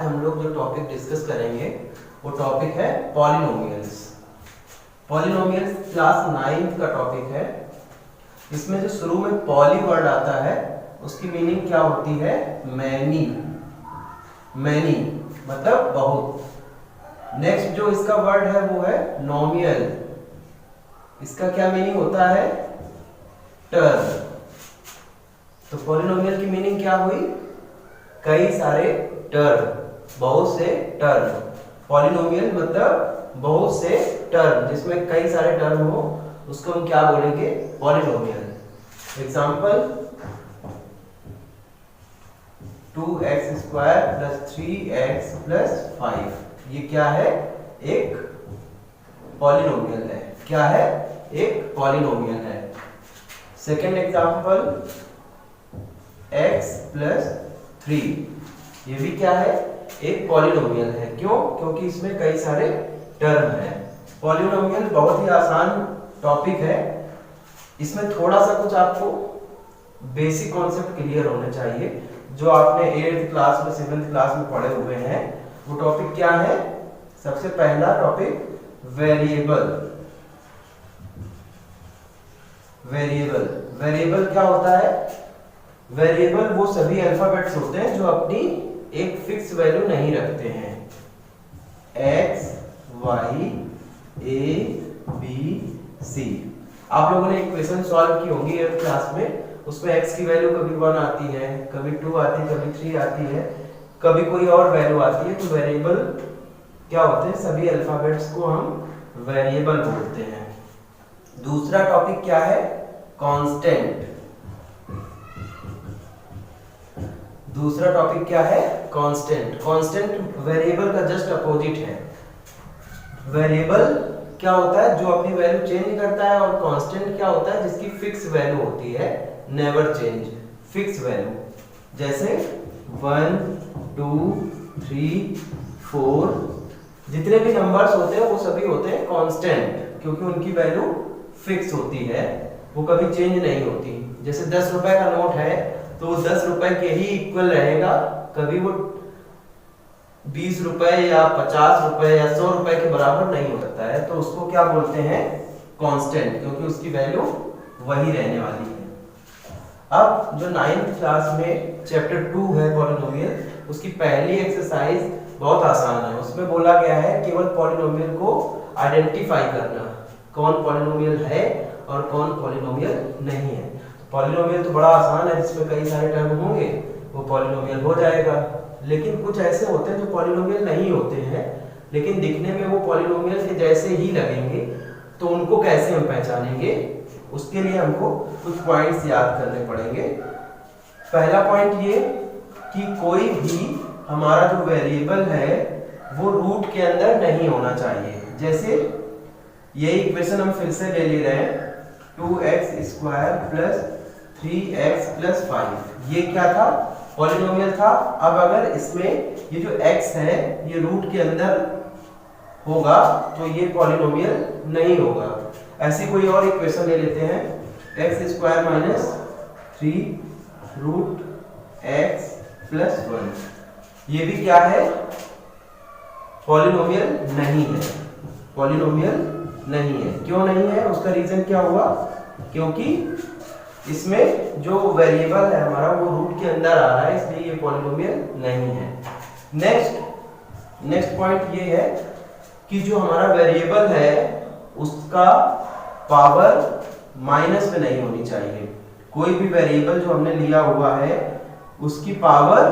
हम लोग जो टॉपिक डिस्कस करेंगे वो टॉपिक है पॉलिनोमियल्स। पॉलिनोमियल्स क्लास 9th का टॉपिक है। इसमें जो शुरू में पॉली वर्ड आता है उसकी मीनिंग क्या होती है? मैनी। मैनी मतलब बहुत। नेक्स्ट जो इसका वर्ड है वो है नोमियल। इसका क्या मीनिंग होता है? टर्म। तो पॉलिनोमियल की मीनिंग क्या हुई? कई सारे टर्म, बहुत से टर्म। पॉलिनोमियल मतलब बहुत से टर्म जिसमें कई सारे टर्म हो, उसको हम क्या बोलेंगे? Polynomial. Example 2x square plus 3x plus 5, ये क्या है? एक पॉलिनोमियल है। क्या है? एक पॉलिनोमियल है। सेकेंड एग्जांपल x प्लस 3, ये भी क्या है? एक पॉलिनोमियल है। क्यों? क्योंकि इसमें कई सारे टर्म हैं। पॉलिनोमियल बहुत ही आसान टॉपिक है। इसमें थोड़ा सा कुछ आपको बेसिक कॉन्सेप्ट क्लियर होने चाहिए जो आपने 8th क्लास में 7th क्लास में पढ़े हुए हैं। वो टॉपिक क्या है? सबसे पहला टॉपिक वेरिएबल। वेरिएबल वेरिएबल क्या होता है? वेरिएबल वो सभी अल्फाबेट्स होते हैं जो अपनी एक फिक्स वैल्यू नहीं रखते हैं। x, y, a, b, c। आप लोगों ने इक्वेशन सॉल्व की होंगी 8th क्लास में। उसमें x की वैल्यू कभी 1 आती है, कभी 2 आती है, कभी 3 आती है, कभी कोई और वैल्यू आती है। तो वेरिएबल क्या होते हैं? सभी अल्फाबेट्स को हम वेरिएबल बोलते हैं। दूसरा टॉपिक क्या है? कांस्टेंट। दूसरा टॉपिक क्या है? कांस्टेंट। कांस्टेंट वेरिएबल का जस्ट अपोजिट है। वेरिएबल क्या होता है? जो अपनी वैल्यू चेंज करता है, और कांस्टेंट क्या होता है? जिसकी फिक्स वैल्यू होती है, नेवर चेंज, फिक्स वैल्यू। जैसे 1 2 3 4 जितने भी नंबर्स होते हैं वो सभी होते हैं कांस्टेंट, क्योंकि उनकी वैल्यू फिक्स होती है, वो कभी चेंज नहीं होती। जैसे 10 रुपए का नोट है तो वो 10 रुपए के ही इक्वल रहेगा, कभी वो 20 रुपए या 50 रुपए या 100 रुपए के बराबर नहीं हो सकता है। तो उसको क्या बोलते हैं? कांस्टेंट, क्योंकि उसकी वैल्यू वही रहने वाली है। अब जो 9th क्लास में चैप्टर 2 है पॉलिनोमियल, उसकी पहली एक्सरसाइज बहुत आसान है। उसमें बोला गया है केवल पॉलिनोमियल को आइडेंटिफाई करना, कौन पॉलिनोमियल है और कौन पॉलिनोमियल नहीं है। पॉलिनोमियल तो बड़ा आसान है, जिसमें कई सारे टर्म होंगे वो पॉलिनोमियल हो जाएगा। लेकिन कुछ ऐसे होते हैं जो पॉलिनोमियल नहीं होते हैं, लेकिन दिखने में वो पॉलिनोमियल के जैसे ही लगेंगे। तो उनको कैसे हम पहचानेंगे? उसके लिए हमको कुछ पॉइंट्स याद करने पड़ेंगे। पहला पॉइंट ये कि कोई भी हमारा जो वेरिएबल है वो रूट के अंदर नहीं होना चाहिए। जैसे ये इक्वेशन हम फिर से ले ले रहे हैं, 2x square plus 3x plus 5, ये क्या था? पॉलिनोमियल था। अब अगर इसमें ये जो x है ये रूट के अंदर होगा तो ये पॉलिनोमियल नहीं होगा। ऐसी कोई और इक्वेशन ले लेते हैं, x square minus 3 root x plus 1, ये भी क्या है? पॉलिनोमियल नहीं है। पॉलिनोमियल नहीं है। क्यों नहीं है? उसका रीजन क्या हुआ? क्योंकि इसमें जो वेरिएबल है हमारा वो रूट के अंदर आ रहा है, इसलिए ये पॉलिनोमियल नहीं है। नेक्स्ट पॉइंट ये है कि जो हमारा वेरिएबल है उसका पावर माइनस में नहीं होनी चाहिए। कोई भी वेरिएबल जो हमने लिया हुआ है उसकी पावर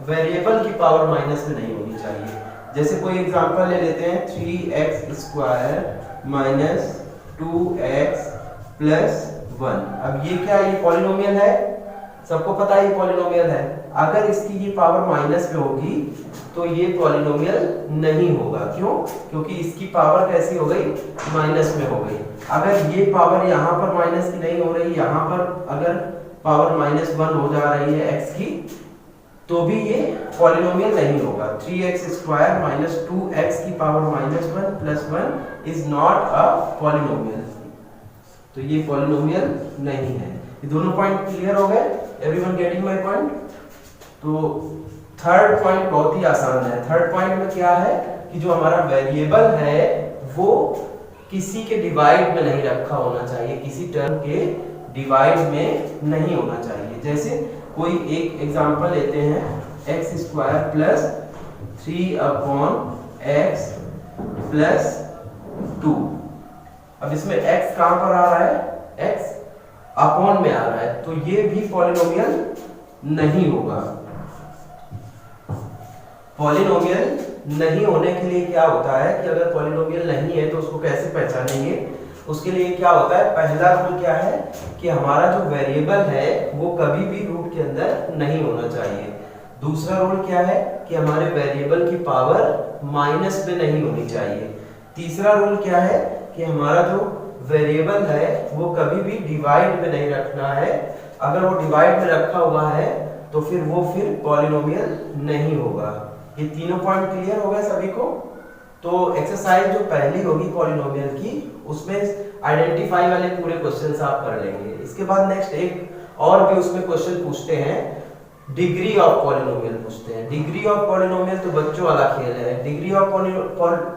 वेरिएबल की पावर माइनस में नहीं होनी चाहिए। जैसे कोई एग्जांपल ले लेते हैं, 3x square minus 2x plus 1। अब ये क्या है? ये पॉलिनोमियल है, सबको पता है ये पॉलिनोमियल है। अगर इसकी ये पावर माइनस में होगी तो ये पॉलिनोमियल नहीं होगा। क्यों? क्योंकि इसकी पावर कैसी हो गई? माइनस में हो गई। अगर ये पावर यहाँ पर माइनस की नहीं हो रही, यहाँ पर अगर पावर -1 हो जा रही है x की, तो भी ये पॉलिनोमियल नहीं होगा। 3x स्क्वायर माइनस 2x की power -1 plus 1 is not a polynomial. तो ये पॉलिनोमियल नहीं है। ये दोनों पॉइंट क्लियर हो गए? Everyone getting my point? तो थर्ड पॉइंट बहुत ही आसान है। थर्ड पॉइंट में क्या है कि जो हमारा वेरिएबल है वो किसी के डिवाइड में नहीं रखा होना चाहिए, किसी टर्म के डिवाइड में नहीं होना चाहिए। जैसे कोई एक एग्जांपल लेते हैं, x square plus 3/x plus 2। अब इसमें x कहां पर आ रहा है, x अपॉन में आ रहा है, तो ये भी पॉलिनोमियल नहीं होगा। पॉलिनोमियल नहीं होने के लिए क्या होता है कि अगर पॉलिनोमियल नहीं है तो उसको कैसे पहचानेंगे, उसके लिए क्या होता है, पहला रूल क्या है कि हमारा जो वेरिएबल है वो कभी भी रूट के अंदर नहीं होना चाहिए। दूसरा रूल क्या है कि हमारे वेरिएबल की पावर माइनस में नहीं होनी चाहिए। तीसरा रूल क्या है कि हमारा जो वेरिएबल है वो कभी भी डिवाइड में नहीं रखना है। अगर वो डिवाइड में रखा हुआ है तो फिर पॉलिनोमियल नहीं होगा। ये तीनों पॉइंट क्लियर हो गए सभी को। तो एक्सरसाइज जो पहली होगी पॉलिनोमियल की, उसमें आइडेंटिफाई वाले पूरे क्वेश्चंस आप कर लेंगे। इसके बाद नेक्स्ट एक और भी उसमें क्वेश्चन पूछते हैं, डिग्री ऑफ पॉलिनोमियल पूछते हैं। डिग्री ऑफ पॉलिनोमियल तो बच्चों वाला खेल है। डिग्री ऑफ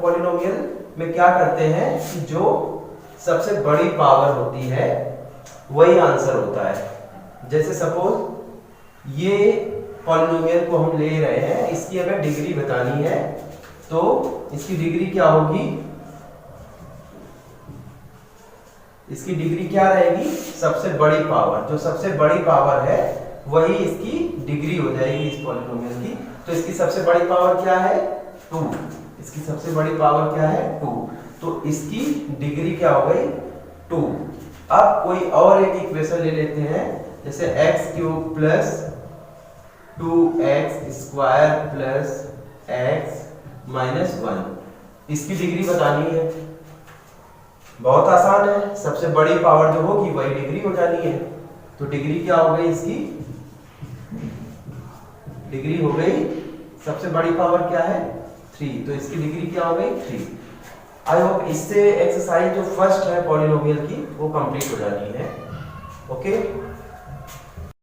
पॉलिनोमियल में क्या करते हैं कि जो सबसे बड़ी पावर होती है वही आंसर होता है। जैसे सपोज ये पॉलिनोमियल को हम ले रहे हैं, इसकी अगर डिग्री बतानी है तो इसकी डिग्री क्या होगी, इसकी डिग्री क्या रहेगी, सबसे बड़ी पावर। जो सबसे बड़ी पावर है वही इसकी डिग्री हो जाएगी इस पॉलिनोमियल की। तो इसकी सबसे बड़ी पावर क्या है, 2। इसकी सबसे बड़ी पावर क्या है, 2। तो इसकी डिग्री क्या हो गई, 2। अब कोई और एक इक्वेशन ले लेते हैं, जैसे x³ plus 2x square plus x minus 1। इसकी डिग्री बतानी है। बहुत आसान है, सबसे बड़ी पावर जो होगी वही डिग्री हो जानी है। तो डिग्री क्या हो गई, इसकी डिग्री हो गई, सबसे बड़ी पावर क्या है, 3। तो इसकी डिग्री क्या हो गई, 3। आई होप इससे एक्सरसाइज जो फर्स्ट है पॉलिनोमियल की वो कंप्लीट हो जानी है। ओके।